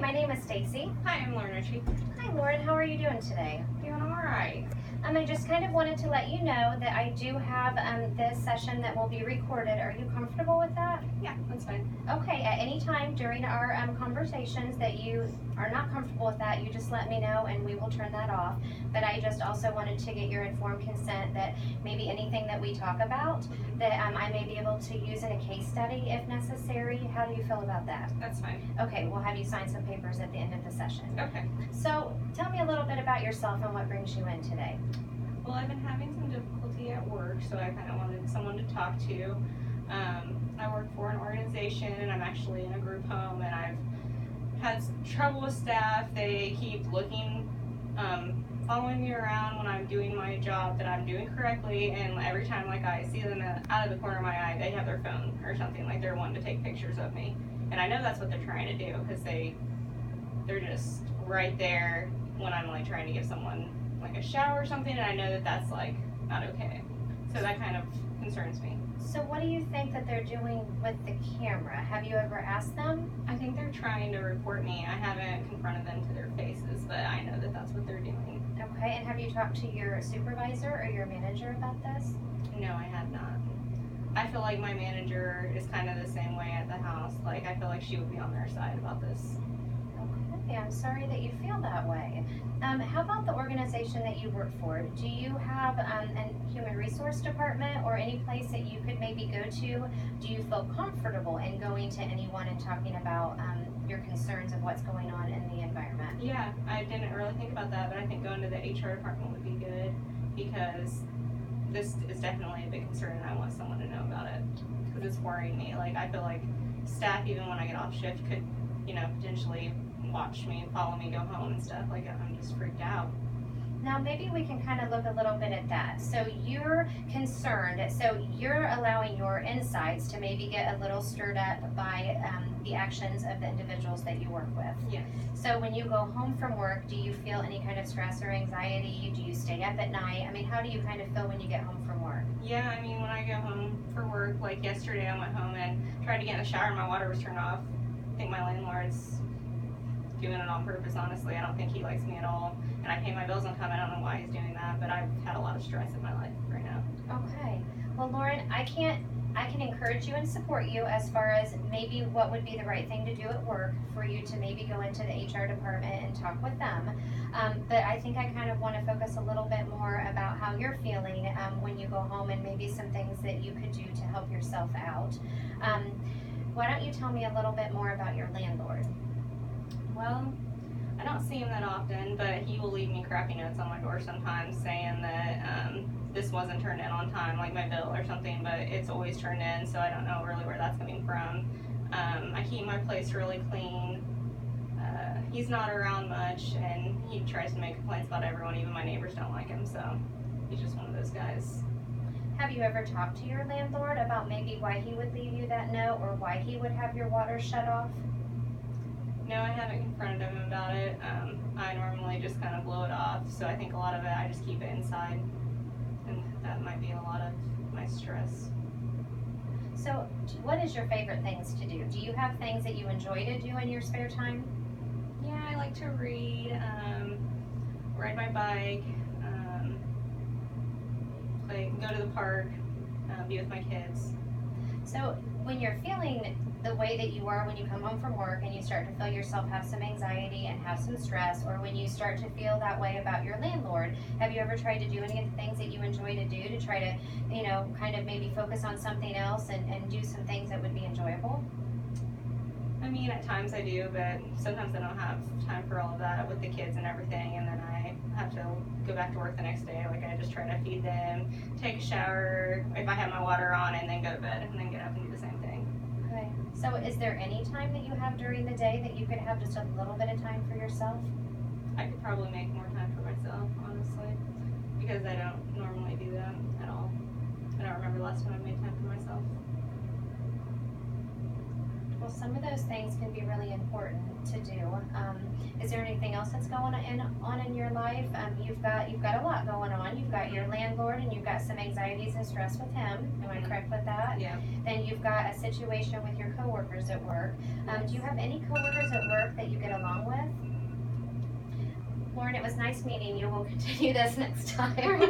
my name is Stacy. Hi, I'm Lauren Ritchie. Hi Lauren, how are you doing today? Doing alright. I just kind of wanted to let you know that I do have this session that will be recorded. Are you comfortable with that? Yeah, that's fine. Okay, at any time during our conversations that you are not comfortable with that, you just let me know and we will turn that off. But I just also wanted to get your informed consent that maybe anything that we talk about that I may be able to use in a case study if necessary. How do you feel about that? That's fine. Okay, we'll have you sign some papers at the end of the session. Okay. So tell me a little bit about yourself and what brings you in today. Well, I've been having some difficulty at work, so I kind of wanted someone to talk to. I work for an organization and I'm actually in a group home, and I've had trouble with staff. They keep looking, following me around when I'm doing my job that I'm doing correctly, and every time I see them out of the corner of my eye, they have their phone or something, like they're wanting to take pictures of me. And I know that's what they're trying to do, because they're just right there when I'm trying to give someone a shower or something, and I know that that's not okay. So that kind of concerns me. So what do you think that they're doing with the camera? Have you ever asked them? I think they're trying to report me. I haven't confronted them to their faces, but I know that that's what they're doing. Okay, and have you talked to your supervisor or your manager about this? No, I have not. I feel like my manager is kind of the same way at the house. I feel like she would be on their side about this. Okay, I'm sorry that you feel that way. How about the organization that you work for? Do you have a human resource department or any place that you could maybe go to? Do you feel comfortable in going to anyone and talking about your concerns of what's going on in the environment? Yeah, I didn't really think about that, but I think going to the HR department would be good, because this is definitely a big concern and I want someone to know about it, because it's worrying me. I feel like staff, even when I get off shift, could, potentially watch me, follow me, go home and stuff. I'm just freaked out. Now maybe we can kind of look a little bit at that. So you're concerned, so you're allowing your insides to maybe get a little stirred up by the actions of the individuals that you work with. Yeah. So when you go home from work, do you feel any kind of stress or anxiety? Do you stay up at night? How do you kind of feel when you get home from work? Yeah, when I go home for work, yesterday I went home and tried to get in the shower and my water was turned off. I think my landlord's doing it on purpose, honestly. I don't think he likes me at all. And I pay my bills on time. I don't know why he's doing that, but I've had a lot of stress in my life right now. Okay. Well, Lauren, I can encourage you and support you as far as maybe what would be the right thing to do at work for you to maybe go into the HR department and talk with them. But I think I kind of want to focus a little bit more about how you're feeling when you go home, and maybe some things that you could do to help yourself out. Why don't you tell me a little bit more about your landlord? Well, I don't see him that often, but he will leave me crappy notes on my door sometimes saying that this wasn't turned in on time, like my bill or something, but it's always turned in, so I don't know really where that's coming from. I keep my place really clean. He's not around much, and he tries to make complaints about everyone. Even my neighbors don't like him, so he's just one of those guys. Have you ever talked to your landlord about maybe why he would leave you that note, or why he would have your water shut off? No, I haven't confronted him about it. I normally just kind of blow it off, so I think a lot of it, I just keep it inside, and that might be a lot of my stress. So what is your favorite things to do? Do you have things that you enjoy to do in your spare time? Yeah, I like to read, ride my bike, go to the park, be with my kids. So when you're feeling the way that you are when you come home from work and you start to feel yourself have some anxiety and have some stress, or when you start to feel that way about your landlord, have you ever tried to do any of the things that you enjoy to do to try to, kind of maybe focus on something else and do some things that would be enjoyable? At times I do, but sometimes I don't have time for all of that with the kids and everything, and then I have to go back to work the next day. I just try to feed them, take a shower, if I have my water on, and then go to bed, and then get up and do the same thing. Okay. So is there any time that you have during the day that you could have just a little bit of time for yourself? I could probably make more time for myself, honestly, because I don't normally do that at all. I don't remember the last time I made time for myself. Well, some of those things can be really important to do. Is there anything else that's going on in your life? You've got a lot going on. You've got your landlord, and you've got some anxieties and stress with him. Am I correct with that? Yeah. Then you've got a situation with your coworkers at work. Do you have any coworkers at work that you get along Lauren, it was nice meeting you. We'll continue this next time.